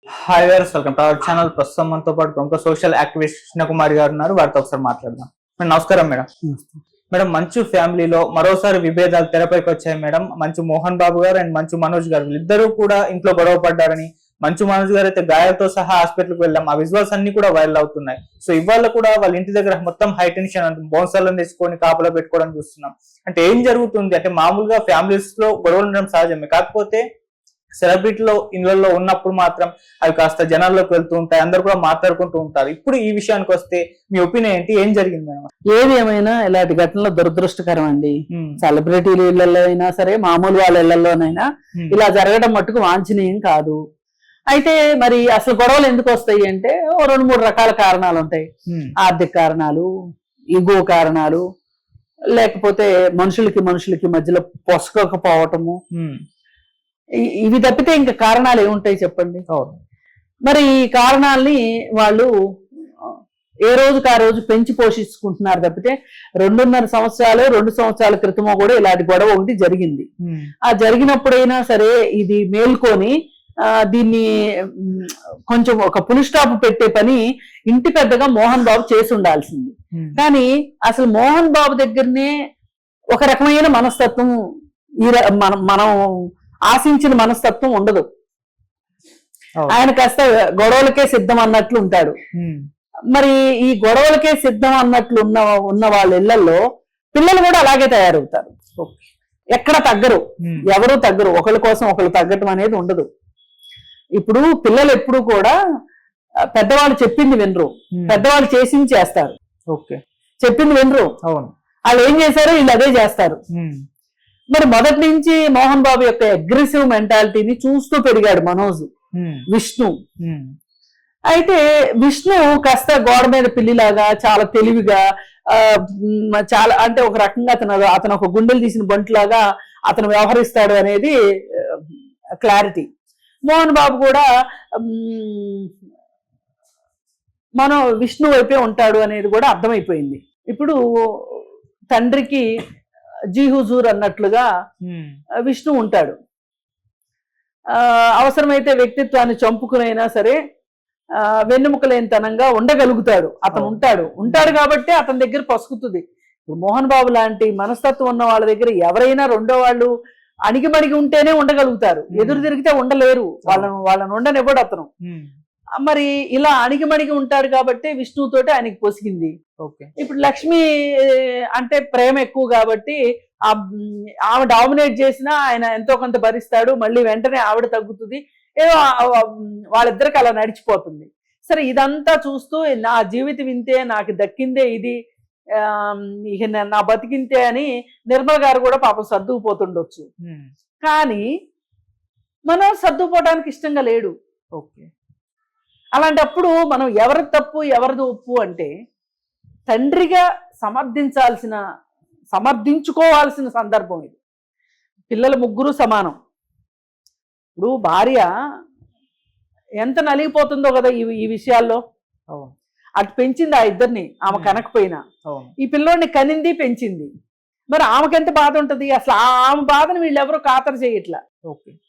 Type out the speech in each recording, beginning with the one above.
Hi wears welcome to our channel. ప్రస్తుతం మనతో పాటు ప్రముఖ సోషల్ యాక్టివిస్ట్ కృష్ణకుమారి గారు ఉన్నారు. వారితో ఒకసారి మాట్లాడదాం. మేడం నమస్కారం. మేడం మేడం మంచు ఫ్యామిలీలో మరోసారి విభేదాలు తెరపైకి వచ్చాయి మేడం. మంచు మోహన్ బాబు గారు అండ్ మంచు మనోజ్ గారు వీళ్ళిద్దరూ కూడా ఇంట్లో గొడవ పడ్డారని, మంచు మనోజ్ గారు అయితే గాయాలతో సహా హాస్పిటల్కి వెళ్ళాం, ఆ విజువల్స్ అన్ని కూడా వైరల్ అవుతున్నాయి. సో ఇవాళ కూడా వాళ్ళ ఇంటి దగ్గర మొత్తం హై టెన్షన్ బౌన్సర్లను తీసుకొని కాపలా పెట్టుకోవడం చూస్తున్నాం. అంటే ఏం జరుగుతుంది అంటే, మామూలుగా ఫ్యామిలీస్ లో గొడవలు ఉండడం సహజమే, కాకపోతే సెలబ్రిటీలో ఇళ్లలో ఉన్నప్పుడు మాత్రం అవి కాస్త జనాల్లోకి వెళ్తూ ఉంటాయి, అందరు కూడా మాట్లాడుకుంటూ ఉంటారు. ఇప్పుడు ఈ విషయానికి వస్తే మీ ఒపీనియన్ ఏంటి? ఏం జరిగింది మేడం? ఏది ఏమైనా ఇలాంటి ఘటనలు దురదృష్టకరం అండి. సెలబ్రిటీల ఇళ్లలో అయినా సరే, మామూలు వాళ్ళ ఇళ్లలోనైనా ఇలా జరగడం మట్టుకు వాంఛనీయం కాదు. అయితే మరి అసలు గొడవలు ఎందుకు వస్తాయి అంటే, 2-3 రకాల కారణాలు ఉంటాయి. ఆర్థిక కారణాలు, ఈగో కారణాలు, లేకపోతే మనుషులకి మధ్యలో పొసకపోవటము, ఇవి తప్పితే ఇంకా కారణాలు ఏముంటాయి చెప్పండి. మరి ఈ కారణాలని వాళ్ళు ఏ రోజుకి ఆ రోజు పెంచి పోషించుకుంటున్నారు తప్పితే 2.5 సంవత్సరాలు 2 సంవత్సరాల క్రితమో కూడా ఇలాంటి గొడవ ఒకటి జరిగింది. ఆ జరిగినప్పుడైనా సరే ఇది మేల్కొని దీన్ని కొంచెం ఒక పులి స్టాప్ పెట్టే పని ఇంటి పెద్దగా మోహన్ బాబు చేసి ఉండాల్సింది. కానీ అసలు మోహన్ బాబు దగ్గరనే ఒక రకమైన మనస్తత్వం, మనం ఆశించిన మనస్తత్వం ఉండదు. ఆయన కాస్త గొడవలకే సిద్ధం అన్నట్లు ఉంటాడు. మరి ఈ గొడవలకే సిద్ధం అన్నట్లు ఉన్న వాళ్ళ ఇళ్లలో పిల్లలు కూడా అలాగే తయారవుతారు. ఎక్కడ తగ్గరు, ఎవరు తగ్గరు, ఒకరి కోసం ఒకరు తగ్గటం అనేది ఉండదు. ఇప్పుడు పిల్లలు ఎప్పుడు కూడా పెద్దవాళ్ళు చెప్పింది వినరు, పెద్దవాళ్ళు చేసింది చేస్తారు. చెప్పింది వినరు, వాళ్ళు ఏం చేశారో వీళ్ళు అదే చేస్తారు. మరి మొదటి నుంచి మోహన్ బాబు యొక్క అగ్రెసివ్ మెంటాలిటీని చూస్తూ పెరిగాడు మనోజ్, విష్ణు. అయితే విష్ణు కాస్త గోడ మీద పిల్లిలాగా చాలా తెలివిగా, చాలా అంటే ఒక రకంగా అతను ఒక గుండెలు తీసిన బంటులాగా అతను వ్యవహరిస్తాడు అనేది క్లారిటీ. మోహన్ బాబు కూడా విష్ణు వైపే ఉంటాడు అనేది కూడా అర్థమైపోయింది. ఇప్పుడు తండ్రికి జీ హుజూర్ అన్నట్లుగా విష్ణు ఉంటాడు. అవసరమైతే వ్యక్తిత్వాన్ని చంపుకునైనా సరే వెన్నెముకలేనితనంగా ఉండగలుగుతాడు. అతను ఉంటాడు కాబట్టి అతని దగ్గర పసుకుతుంది. ఇప్పుడు మోహన్ బాబు లాంటి మనస్తత్వం ఉన్న వాళ్ళ దగ్గర ఎవరైనా రెండో వాళ్ళు అణిగిమణిగి ఉంటేనే ఉండగలుగుతారు, ఎదురు తిరిగితే ఉండలేరు. వాళ్ళని ఉండనివ్వడు అతను. మరి ఇలా అణిగిమణిగి ఉంటాడు కాబట్టి విష్ణుతోటి ఆయనకి పొసిగింది. ఇప్పుడు లక్ష్మి అంటే ప్రేమ ఎక్కువ కాబట్టి ఆమె డామినేట్ చేసినా ఆయన ఎంతో కొంత భరిస్తాడు, మళ్ళీ వెంటనే ఆవిడ తగ్గుతుంది, ఏదో వాళ్ళిద్దరికి అలా నడిచిపోతుంది. సరే, ఇదంతా చూస్తూ నా జీవితం ఇంతే, నాకు దక్కిందే ఇది, ఇక నా బతికింతే అని నిర్మల్ గారు కూడా పాపం సర్దుకుపోతుండొచ్చు. కానీ మనం సర్దుకుపోవడానికి ఇష్టంగా లేడు. అలాంటప్పుడు మనం ఎవరి తప్పు ఎవరిది ఒప్పు అంటే, తండ్రిగా సమర్థించుకోవాల్సిన సందర్భం ఇది. పిల్లలు ముగ్గురు సమానం. ఇప్పుడు భార్య ఎంత నలిగిపోతుందో కదా ఈ విషయాల్లో. అటు పెంచింది ఆ ఇద్దరిని, ఆమె కనకపోయినా. ఈ పిల్లోడిని కనింది, పెంచింది. మరి ఆమెకెంత బాధ ఉంటుంది? అసలు ఆమె బాధను వీళ్ళెవరూ ఖాతరు చేయట్లా.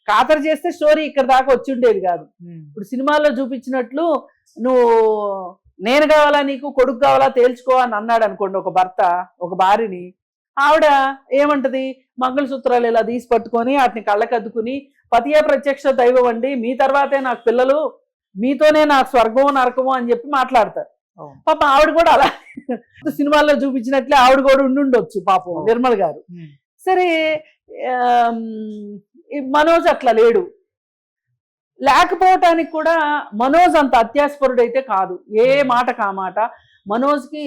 ఖాతరు చేస్తే స్టోరీ ఇక్కడ దాకా వచ్చి ఉండేది కాదు. ఇప్పుడు సినిమాల్లో చూపించినట్లు నువ్వు నేను కావాలా, నీకు కొడుకు కావాలా తేల్చుకో అని అన్నాడు అనుకోండి ఒక భర్త ఒక భార్యని, ఆవిడ ఏమంటది? మంగళసూత్రాలు ఇలా తీసి పట్టుకొని వాటిని కళ్ళకద్దుకుని, పతియే ప్రత్యక్ష దైవం అండి, మీ తర్వాతే నాకు పిల్లలు, మీతోనే నాకు స్వర్గమో నరకమో అని చెప్పి మాట్లాడతారు. పాప ఆవిడ కూడా అలా సినిమాల్లో చూపించినట్లే ఆవిడ కూడా ఉండుండొచ్చు పాపం నిర్మల్ గారు. సరే, మనోజ్ అట్లా లేడు. లేకపోవటానికి కూడా మనోజ్ అంత అత్యాస్పరుడైతే కాదు. ఏ మాట కా మాట. మనోజ్కి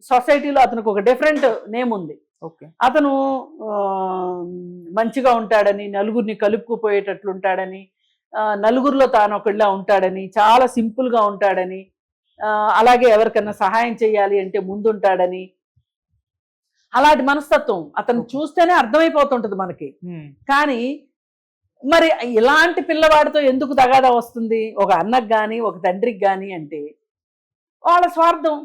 సొసైటీలో అతనికి ఒక డిఫరెంట్ నేమ్ ఉంది. అతను మంచిగా ఉంటాడని, నలుగురిని కలుపుకుపోయేటట్లు ఉంటాడని, నలుగురిలో తాను ఒకళ్ళ ఉంటాడని, చాలా సింపుల్గా ఉంటాడని, అలాగే ఎవరికన్నా సహాయం చేయాలి అంటే ముందుంటాడని, అలాంటి మనస్తత్వం అతను చూస్తేనే అర్థమైపోతుంటది మనకి. కానీ మరి ఇలాంటి పిల్లవాడితో ఎందుకు తగాదా వస్తుంది ఒక అన్నకు కానీ ఒక తండ్రికి కానీ అంటే, వాళ్ళ స్వార్థం.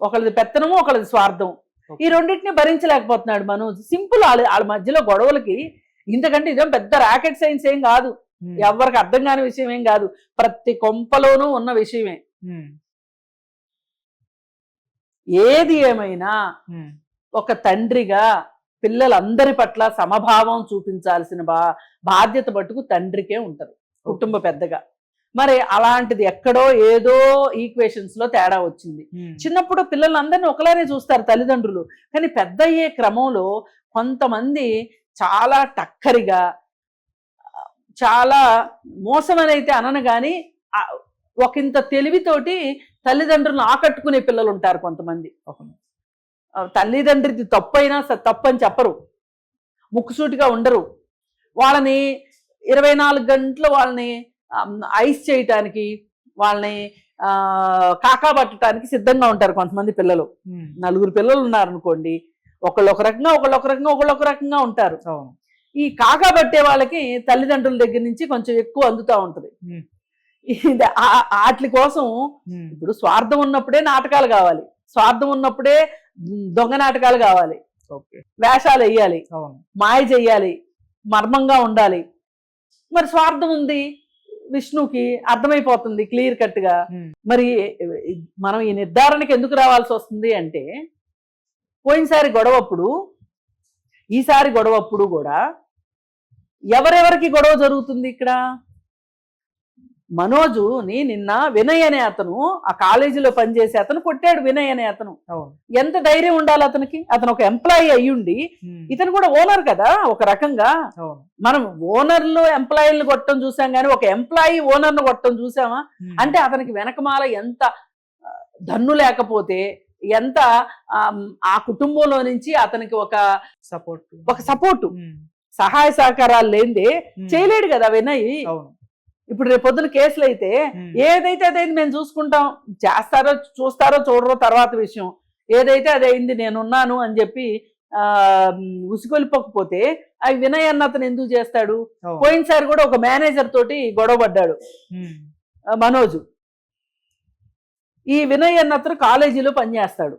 ఒకళ్ళది పెత్తనము, ఒకళ్ళది స్వార్థం. ఈ రెండింటిని భరించలేకపోతున్నాడు మనోజ్. సింపుల్. వాళ్ళ మధ్యలో గొడవలకి ఇంతకంటే ఇదేం పెద్ద రాకెట్ సైన్స్ ఏం కాదు. ఎవరికి అర్థం కాని విషయం ఏం కాదు, ప్రతి కొంపలోనూ ఉన్న విషయమే. ఏది ఏమైనా ఒక తండ్రిగా పిల్లలందరి పట్ల సమభావం చూపించాల్సిన బాధ్యత మటుకు తండ్రికే ఉంటది, కుటుంబ పెద్దగా. మరి అలాంటిది ఎక్కడో ఏదో ఈక్వేషన్స్ లో తేడా వచ్చింది. చిన్నప్పుడు పిల్లలందరినీ ఒకలానే చూస్తారు తల్లిదండ్రులు, కానీ పెద్ద అయ్యే క్రమంలో కొంతమంది చాలా టక్కరిగా, చాలా మోసమని అయితే అనను కానీ ఒకంత తెలివితోటి తల్లిదండ్రులను ఆకట్టుకునే పిల్లలు ఉంటారు కొంతమంది. తల్లిదండ్రిది తప్పైనా తప్పని చెప్పరు, ముక్కుసూటిగా ఉండరు. వాళ్ళని 24 గంటలు వాళ్ళని ఐస్ చేయటానికి, వాళ్ళని కాకాబట్టడానికి సిద్ధంగా ఉంటారు కొంతమంది పిల్లలు. 4 పిల్లలు ఉన్నారనుకోండి, ఒకళ్ళు ఒక రకంగా, ఒకళ్ళు ఒక రకంగా, ఒకళ్ళు ఒక రకంగా ఉంటారు. ఈ కాకాబట్టే వాళ్ళకి తల్లిదండ్రుల దగ్గర నుంచి కొంచెం ఎక్కువ అందుతూ ఉంటుంది. వాటి కోసం ఇప్పుడు స్వార్థం ఉన్నప్పుడే నాటకాలు కావాలి, స్వార్థం ఉన్నప్పుడే దొంగ నాటకాలు కావాలి, వేషాలు వేయాలి, మాయ చెయ్యాలి, మర్మంగా ఉండాలి. మరి స్వార్థం ఉంది విష్ణుకి, అర్థమైపోతుంది క్లియర్ కట్ గా. మరి మనం ఈ నిర్ధారణకి ఎందుకు రావాల్సి వస్తుంది అంటే, పోయినసారి గొడవప్పుడు ఈసారి గొడవప్పుడు కూడా ఎవరెవరికి గొడవ జరుగుతుంది ఇక్కడ? మనోజుని నిన్న వినయ్ అనే అతను, ఆ కాలేజీలో పనిచేసే అతను కొట్టాడు. వినయ్ అనే అతను, ఎంత ధైర్యం ఉండాలి అతనికి? అతను ఒక ఎంప్లాయీ అయ్యుండి, ఇతను కూడా ఓనర్ కదా ఒక రకంగా. మనం ఓనర్లు ఎంప్లాయీలను కొట్టడం చూసాం కానీ ఒక ఎంప్లాయీ ఓనర్ను కొట్టడం చూసామా? అంటే అతనికి వెనకమాల ఎంత దన్ను లేకపోతే, ఎంత ఆ కుటుంబంలో నుంచి అతనికి ఒక సపోర్టు సహాయ సహకారాలు లేనిదే చేయలేడు కదా వినయ్. ఇప్పుడు రేపు పొద్దున కేసులు అయితే ఏదైతే అదైంది మేము చూసుకుంటాం, చేస్తారో చూస్తారో చూడరో తర్వాత విషయం, ఏదైతే అదైంది నేనున్నాను అని చెప్పి ఉసిగొలిపోకపోతే అవి వినయ్ అన్న అతను ఎందుకు చేస్తాడు? పోయినసారి కూడా ఒక మేనేజర్ తోటి గొడవ పడ్డాడు మనోజు. ఈ వినయ్ అన్న అతను కాలేజీలో పనిచేస్తాడు.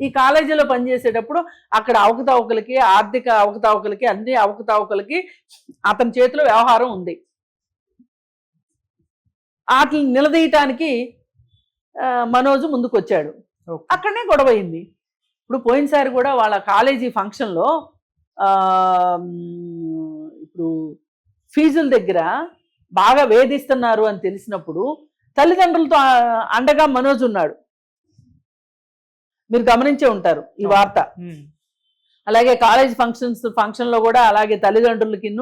ఈ కాలేజీలో పనిచేసేటప్పుడు అక్కడ అవకతవకలకి, ఆర్థిక అవకతవకలకి, అన్ని అవకతవకలకి అతని చేతిలో వ్యవహారం ఉంది. వాటిని నిలదీయటానికి మనోజు ముందుకు వచ్చాడు. అక్కడనే గొడవ అయింది. ఇప్పుడు పోయినసారి కూడా వాళ్ళ కాలేజీ ఫంక్షన్లో ఇప్పుడు ఫీజుల దగ్గర బాగా వేధిస్తున్నారు అని తెలిసినప్పుడు తల్లిదండ్రులతో అండగా మనోజ్ ఉన్నాడు. మీరు గమనించే ఉంటారు ఈ వార్త. అలాగే కాలేజ్ ఫంక్షన్లో కూడా అలాగే తల్లిదండ్రులకి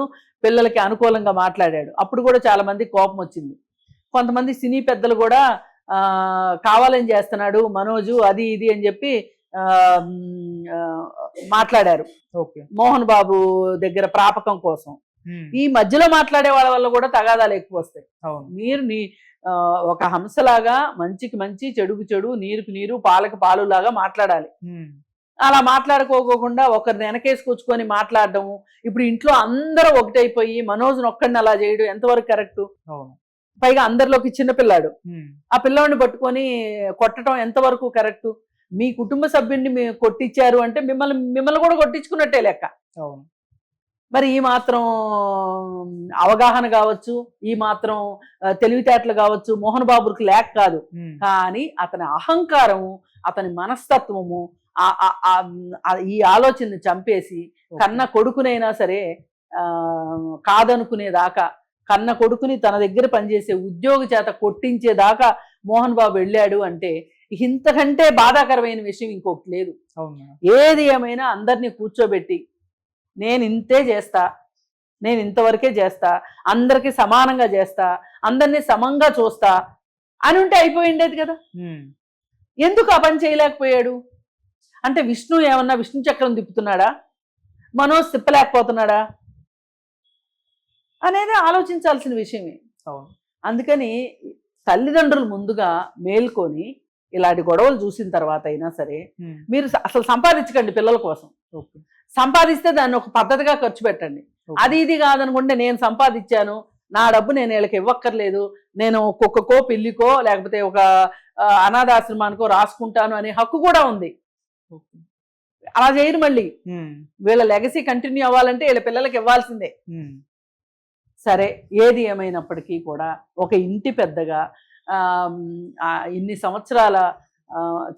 పిల్లలకి అనుకూలంగా మాట్లాడాడు. అప్పుడు కూడా చాలా మంది కోపం వచ్చింది. కొంతమంది సినీ పెద్దలు కూడా కావాలని చేస్తున్నాడు మనోజు, అది ఇది అని చెప్పి మాట్లాడారు మోహన్ బాబు దగ్గర ప్రాపకం కోసం. ఈ మధ్యలో మాట్లాడే వాళ్ళ వల్ల కూడా తగాదాలు ఎక్కువ వస్తాయి. మీరు ఒక హంసలాగా మంచికి మంచి, చెడుకు చెడు, నీరుకు నీరు, పాలకు పాలు లాగా మాట్లాడాలి. అలా మాట్లాడుకోకుండా ఒకరిని వెనకేసుకొచ్చుకొని మాట్లాడటము. ఇప్పుడు ఇంట్లో అందరూ ఒకటైపోయి మనోజ్ని ఒక్కడిని అలా చేయడం ఎంతవరకు కరెక్ట్? పైగా అందరిలోకి చిన్నపిల్లాడు, ఆ పిల్లవాడిని పట్టుకొని కొట్టడం ఎంతవరకు కరెక్ట్? మీ కుటుంబ సభ్యుడిని మీరు కొట్టించారు అంటే మిమ్మల్ని కూడా కొట్టించుకున్నట్టే లెక్క. మరి ఈ మాత్రం అవగాహన కావచ్చు, ఈ మాత్రం తెలివితేటలు కావచ్చు మోహన్ బాబుకి లేక కాదు, కానీ అతని అహంకారము, అతని మనస్తత్వము ఈ ఆలోచనని చంపేసి కన్న కొడుకునైనా సరే కాదనుకునేదాకా, కన్న కొడుకుని తన దగ్గర పనిచేసే ఉద్యోగి చేత కొట్టించేదాకా మోహన్ బాబు వెళ్ళాడు అంటే ఇంతకంటే బాధాకరమైన విషయం ఇంకొకటి లేదు. ఏది ఏమైనా అందరినీ కూర్చోబెట్టి నేను ఇంతే చేస్తా, నేను ఇంతవరకే చేస్తా, అందరికీ సమానంగా చేస్తా, అందరినీ సమంగా చూస్తా అని ఉంటే అయిపోయిండేది కదా. ఎందుకు ఆ పని చేయలేకపోయాడు? అంటే విష్ణు ఏమన్నా విష్ణు చక్రం తిప్పుతున్నాడా, మనోజ్ తిప్పలేకపోతున్నాడా అనేది ఆలోచించాల్సిన విషయమే. అందుకని తల్లిదండ్రులు ముందుగా మేల్కొని ఇలాంటి గొడవలు చూసిన తర్వాత అయినా సరే మీరు అసలు సంపాదించకండి పిల్లల కోసం. సంపాదిస్తే దాన్ని ఒక పద్ధతిగా ఖర్చు పెట్టండి. అది ఇది కాదనుకుంటే నేను సంపాదించాను, నా డబ్బు నేను వీళ్ళకి ఇవ్వక్కర్లేదు, నేను కుక్కకో పిల్లికో లేకపోతే ఒక అనాథాశ్రమానికో రాసుకుంటాను అనే హక్కు కూడా ఉంది. అలా చేయరు. మళ్ళీ వీళ్ళ లెగసీ కంటిన్యూ అవ్వాలంటే వీళ్ళ పిల్లలకి ఇవ్వాల్సిందే. సరే, ఏది ఏమైనప్పటికీ కూడా ఒక ఇంటి పెద్దగా ఇన్ని సంవత్సరాల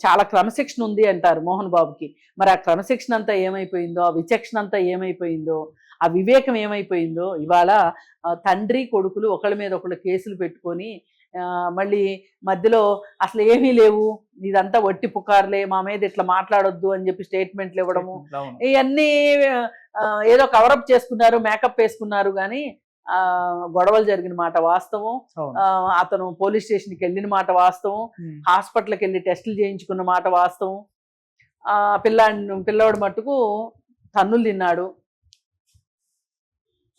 చాలా క్రమశిక్షణ ఉంది అంటారు మోహన్ బాబుకి. మరి ఆ క్రమశిక్షణ అంతా ఏమైపోయిందో, ఆ విచక్షణ అంతా ఏమైపోయిందో, ఆ వివేకం ఏమైపోయిందో, ఇవాళ తండ్రి కొడుకులు ఒకళ్ళ మీద ఒకళ్ళు కేసులు పెట్టుకొని మళ్ళీ మధ్యలో అసలు ఏమీ లేవు, ఇదంతా వట్టి పుకార్లే, మా మీద ఇట్లా మాట్లాడొద్దు అని చెప్పి స్టేట్మెంట్లు ఇవ్వడము, ఇవన్నీ ఏదో కవరప్ చేసుకున్నారు, మేకప్ వేసుకున్నారు. కానీ గొడవలు జరిగిన మాట వాస్తవం. అతను పోలీస్ స్టేషన్కి వెళ్ళిన మాట వాస్తవం. హాస్పిటల్కి వెళ్ళి టెస్టులు చేయించుకున్న మాట వాస్తవం. పిల్లవాడు మట్టుకు తన్నులు తిన్నాడు.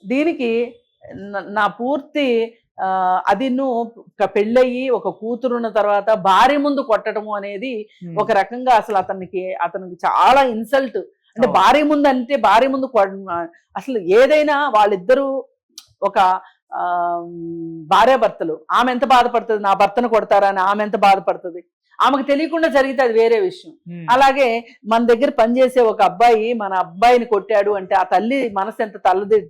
దీనికి నా పూర్తి అది పెళ్ళయి ఒక కూతురున్న తర్వాత భార్య ముందు కొట్టడము అనేది ఒక రకంగా అసలు అతనికి చాలా ఇన్సల్ట్. అంటే భార్య ముందు అంటే భార్య ముందు అసలు ఏదైనా వాళ్ళిద్దరూ ఒక భార్యాభర్తలు, ఆమె ఎంత బాధపడుతుంది, నా భర్తను కొడతారా అని ఆమె ఎంత బాధపడుతుంది. ఆమెకు తెలియకుండా జరిగితే అది వేరే విషయం. అలాగే మన దగ్గర పనిచేసే ఒక అబ్బాయి మన అబ్బాయిని కొట్టాడు అంటే ఆ తల్లి మనసు ఎంత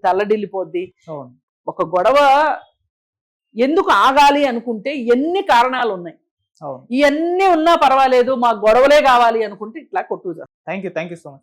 తల్లడిల్లిపోద్ది. ఒక గొడవ ఎందుకు ఆగాలి అనుకుంటే ఎన్ని కారణాలు ఉన్నాయి. ఇవన్నీ ఉన్నా పర్వాలేదు, మాకు గొడవలే కావాలి అనుకుంటే ఇట్లా కొట్టుకు. Thank you so much.